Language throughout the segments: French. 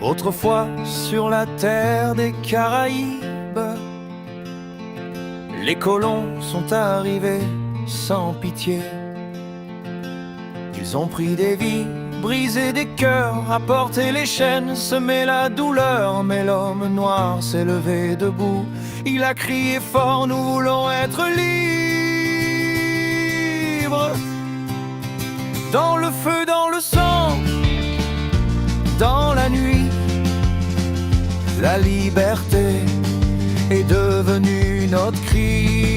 Autrefois, sur la terre des Caraïbes, les colons sont arrivés sans pitié. Ils ont pris des vies, brisé des cœurs, apporté les chaînes, semé la douleur. Mais l'homme noir s'est levé debout, il a crié fort: nous voulons être libres. Dans le feu, dans le sang, dans la nuit, la liberté est devenue notre cri.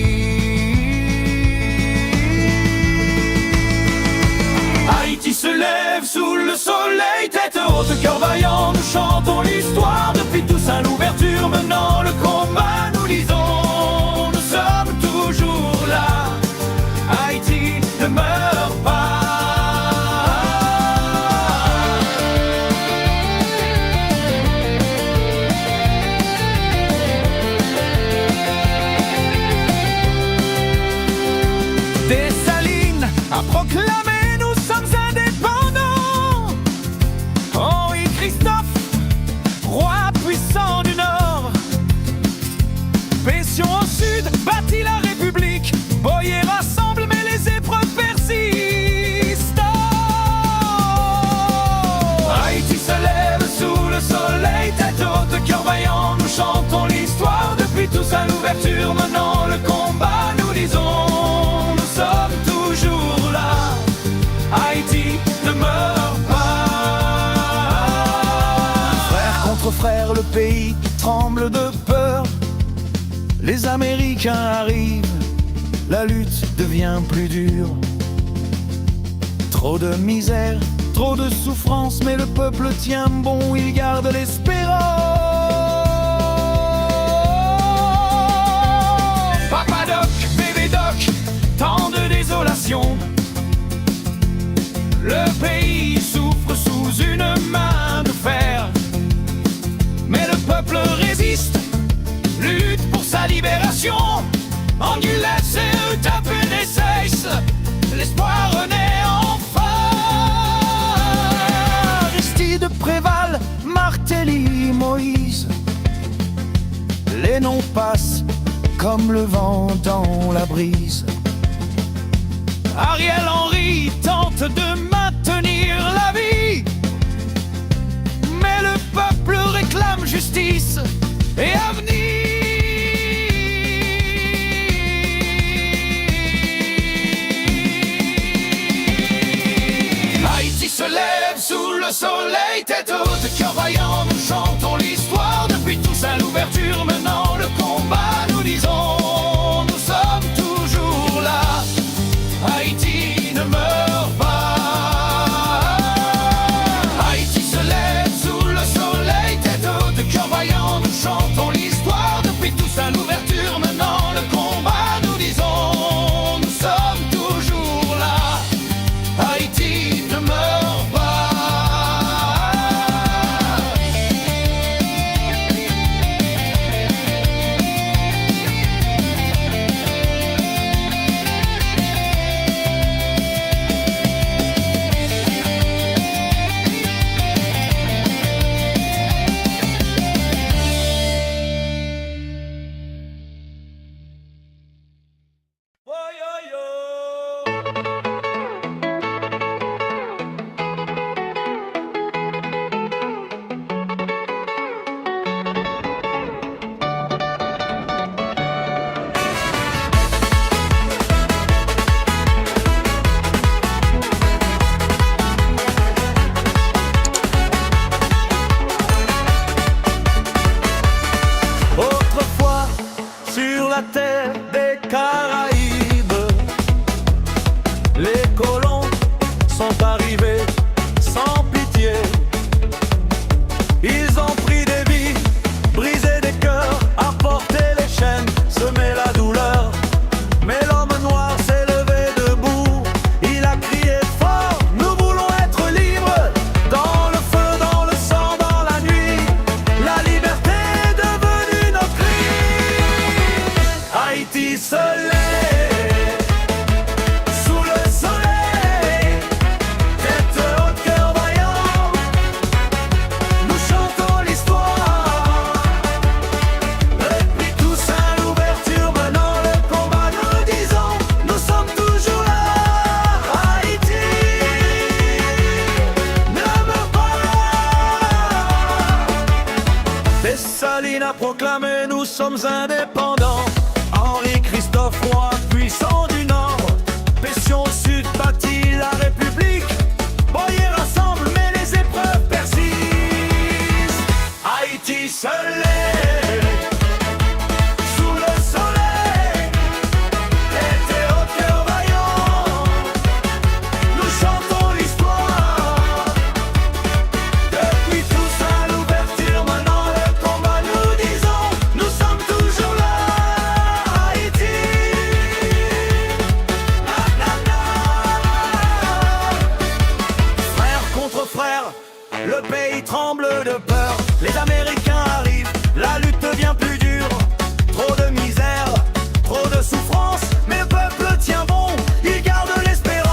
Haïti se lève sous le soleil, tête haute, cœur vaillant, nous chantons l'histoire. Depuis Toussaint l'ouverture, menant le combat, nous disons, nous sommes toujours là. Haïti ne meurt pas. Dessalines a proclamé: nous sommes indépendants. Henri Christophe, roi puissant du Nord. Pétion au sud, bâtit la République. Boyer rassemble, mais les épreuves persistent. Haïti se lève sous le soleil, tête haute, cœur vaillant, nous chantons l'histoire. Depuis Toussaint l'ouverture, menant le combat, nous disons, nous sommes toujours là. Haïti ne meurt pas. Frère contre frère, le pays tremble de peur. Les Américains arrivent, la lutte devient plus dure. Trop de misère, trop de souffrance, mais le peuple tient bon, il garde l'espérance. Papa Doc, bébé Doc, tant de désolation. Le pays souffre sous une main de fer, mais le peuple résiste, lutte pour sa libération. Anguilles et Eutapeneseis, l'espoir renaît enfin. Aristide, Préval, Martelly, Moïse, les noms passent comme le vent dans la brise. Ariel Henry tente de maintenir la vie, mais le peuple réclame justice et avenir. Haïti se lève sous le soleil, tête haute, cœur vaillant, nous chantons l'histoire. Depuis Toussaint l'ouverture, menant le combat, nous disons, nous sommes toujours là. Haïti ne meurt pas. Haïti se lève sous le soleil, tête haute, cœur vaillant, nous chantons l'histoire. Depuis Toussaint l'ouverture, menant le combat, nous disons, nous sommes toujours là. Haïti ne meurt pas. sommes indépendants. Henri-Christophe, roi puissant du Nord, Pétion au Sud bâtit la République. Boyer rassemble, mais les épreuves persistent. Haïti se lève sous le soleil, tête et haute, cœur vaillant. Nous chantons l'histoire. Depuis tous à l'ouverture, maintenant le combat, nous disons, nous sommes toujours là. Haïti, na, na, na. Frère contre frère, le pays tremble de peur. Les Américains arrivent, la lutte devient plus dure. Trop de misère, trop de souffrance, mais le peuple tient bon, il garde l'espérance.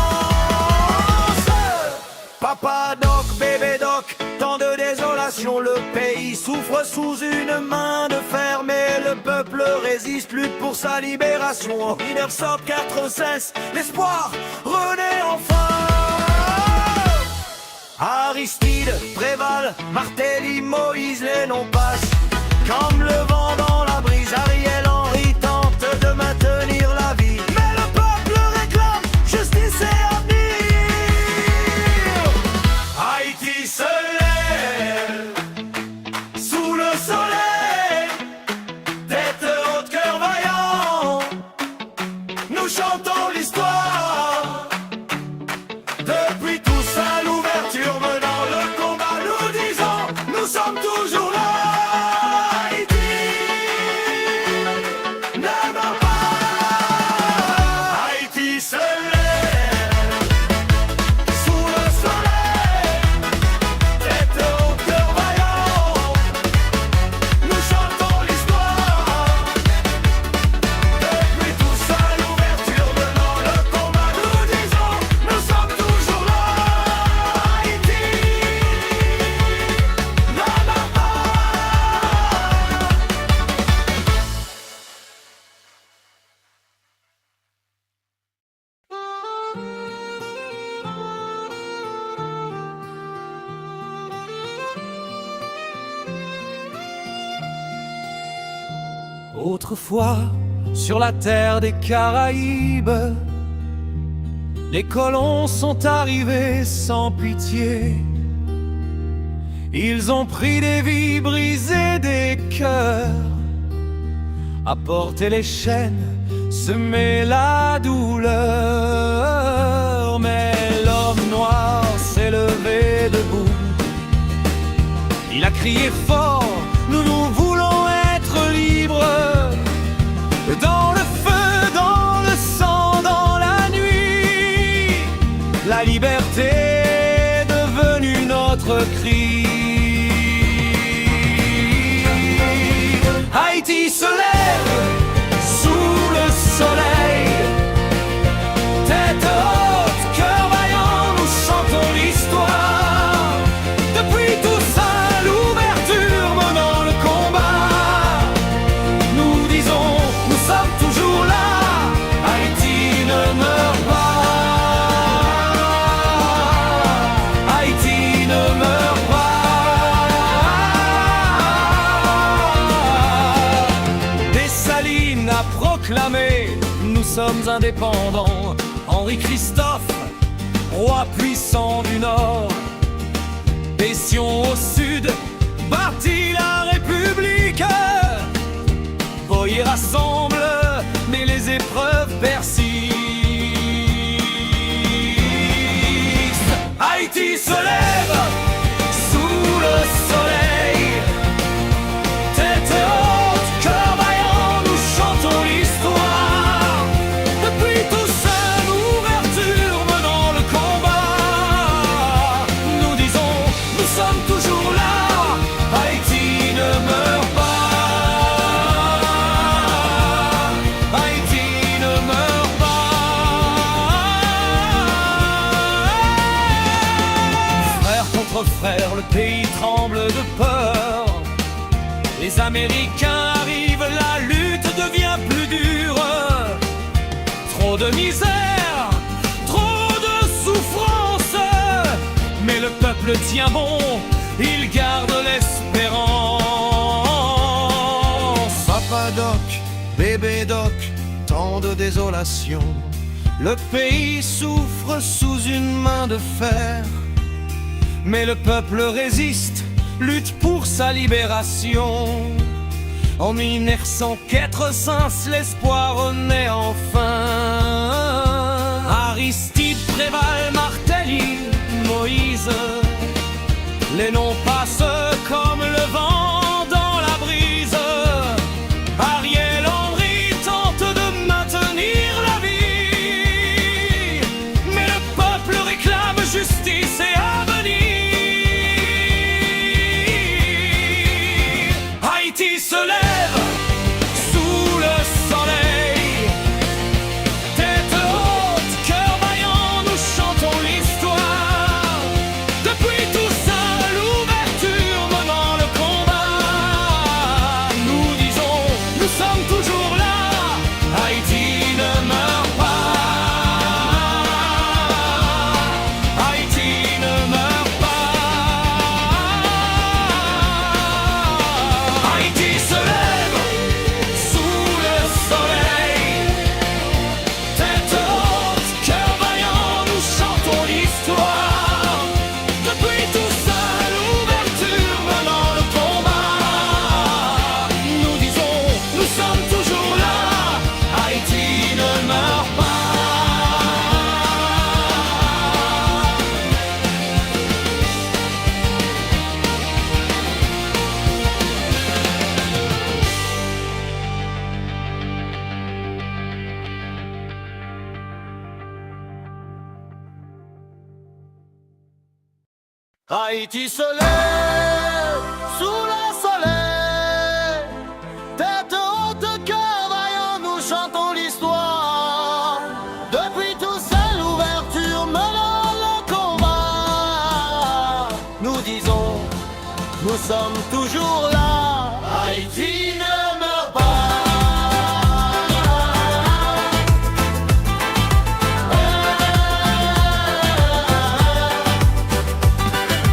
Papa Doc, bébé Doc, tant de désolation, le pays souffre sous une main de fer, mais le peuple résiste, lutte pour sa libération. En 1996, l'espoir renaît enfin. Aristide, Préval, Martelly, Moïse, les noms passent comme le vent dans la brise. Ariel Henry tente de maintenir la vie, mais le peuple réclame justice et avenir. Haïti se lève sous le soleil, tête haute, cœur vaillant. Nous chantons l'histoire. Depuis tous à l'ouverture, menant le combat, nous disons, nous sommes toujours là. Haïti ne meurt pas. Haïti se lève sous le soleil, tête haute, cœur vaillant. Nous chantons l'histoire. Depuis tous à l'ouverture, menant le combat, nous disons, nous sommes toujours là. Haïti ne meurt pas. Autrefois, sur la terre des Caraïbes, les colons sont arrivés sans pitié. Ils ont pris des vies, brisé des cœurs, apporté les chaînes, semé la douleur. Mais l'homme noir s'est levé debout. Il a crié fort, nous voulons être libres. Dans le feu, dans le sang, dans la nuit, la liberté est devenue notre cri. Haïti se lève sous le soleil, tête haute, cœur vaillant, nous chantons l'histoire. Depuis tous à l'ouverture, menant le combat, nous disons, nous sommes toujours là. Haïti ne meurt pas. Haïti ne meurt pas. Dessalines a proclamé, nous sommes indépendants. Henri-Christophe, roi puissant du Nord, Pétion au Sud bâtit la République. Boyer rassemble, mais les épreuves persistent. Haïti se lève sous le soleil, tête haute, cœur vaillant, nous chantons l'histoire. Depuis tous à l'ouverture, menant le combat, nous disons, nous sommes toujours là. Haïti ne meurt pas. Haïti ne meurt pas. Frère contre frère, le pays tremble de peur. Les Américains arrivent, la lutte devient plus dure. Trop de misère, trop de souffrance, mais le peuple tient bon, il garde l'espérance. Papa Doc, bébé Doc, tant de désolation. Le pays souffre sous une main de fer, mais le peuple résiste, lutte pour sa libération. En 1985, l'espoir naît enfin. Aristide, Préval, Martelly, Moïse, les noms passent comme le vent dans la brise. Ariel Henry tente de maintenir la vie, mais le peuple réclame justice et avenir. Haïti se lève sous le soleil, tête haute, cœur vaillant, nous chantons l'histoire. Depuis Toussaint, l'ouverture menant le combat, nous disons, nous sommes toujours là, Haïti ne meurt pas. Haïti ne meurt pas. Haïti se lève sous le soleil, tête haute, cœur vaillant, nous chantons l'histoire. Depuis Toussaint, l'ouverture menant le combat, nous disons, nous sommes toujours là, Haïti ne meurt pas. Haïti se lève sous le soleil, tête haute, cœur vaillant, nous chantons l'histoire. Depuis Toussaint, l'ouverture menant le combat, nous disons, nous sommes toujours là, Haïti ne meurt pas.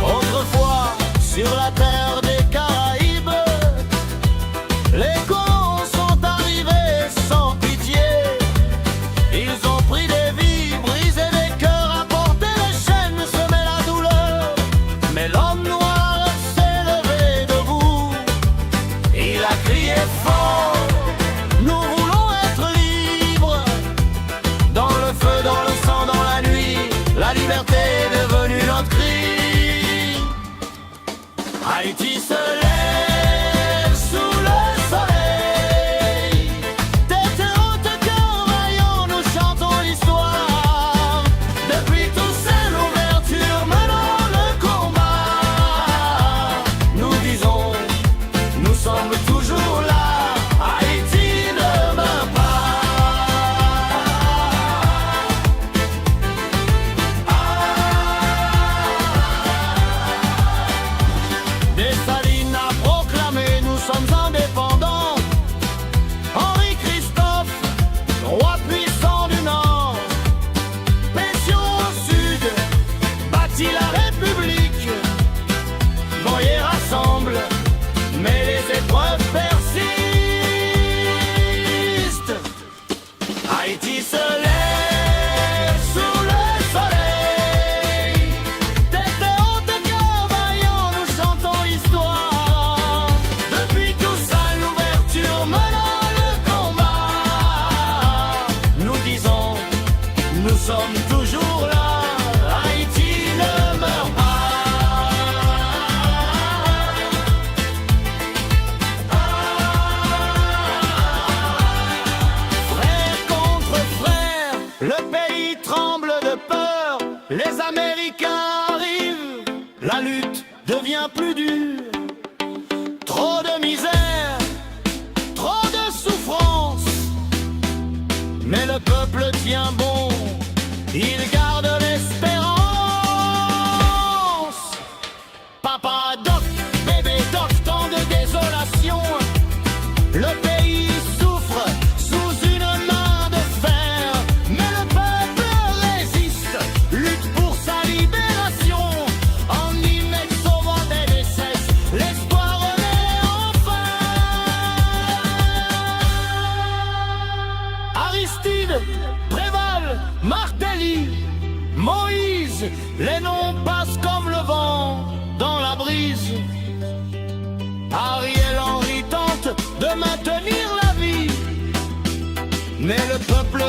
Autrefois, sur la terre des Caraïbes, les colons sont arrivés sans pitié. Ils ont pris des vies, brisé des cœurs, apporté les chaînes, semé la douleur. Mais l'homme noir s'est levé debout, il a crié fort, nous voulons être libres. Dans le feu, dans le sang, dans la nuit, la liberté est devenue notre cri. Haïti se lève sous le soleil, tête haute, cœur vaillant, nous chantons l'histoire. Depuis Toussaint, l'ouverture menant le combat, nous disons, nous sommes toujours là, Haïti ne meurt pas. Dessalines a proclamé, nous sommes indépendants. Henri Christophe, roi puissant du Nord. Pétion au sud, bâtit la République. Boyer rassemble, mais les épreuves persistent. Haïti se lève sous le soleil, tête haute, cœur vaillant, nous chantons l'histoire. Depuis Toussaint, l'ouverture menant le combat, nous disons, nous sommes toujours là, Haïti ne meurt pas. Frère contre frère, le pays tremble de peur. Les Américains arrivent, la lutte devient plus dure. Trop de misère, trop de souffrance, mais le peuple tient bon, il garde l'espérance. Papa Doc, bébé Doc, tant de désolation. Le pays souffre sous une main de fer, mais le peuple résiste, lutte pour sa libération. En inexorable décesse, l'espoir renaît enfin. Aristide, Préval, Martelly, Moïse, les noms passent comme le vent dans la brise. Ariel Henry tente de maintenir la vie, mais le peuple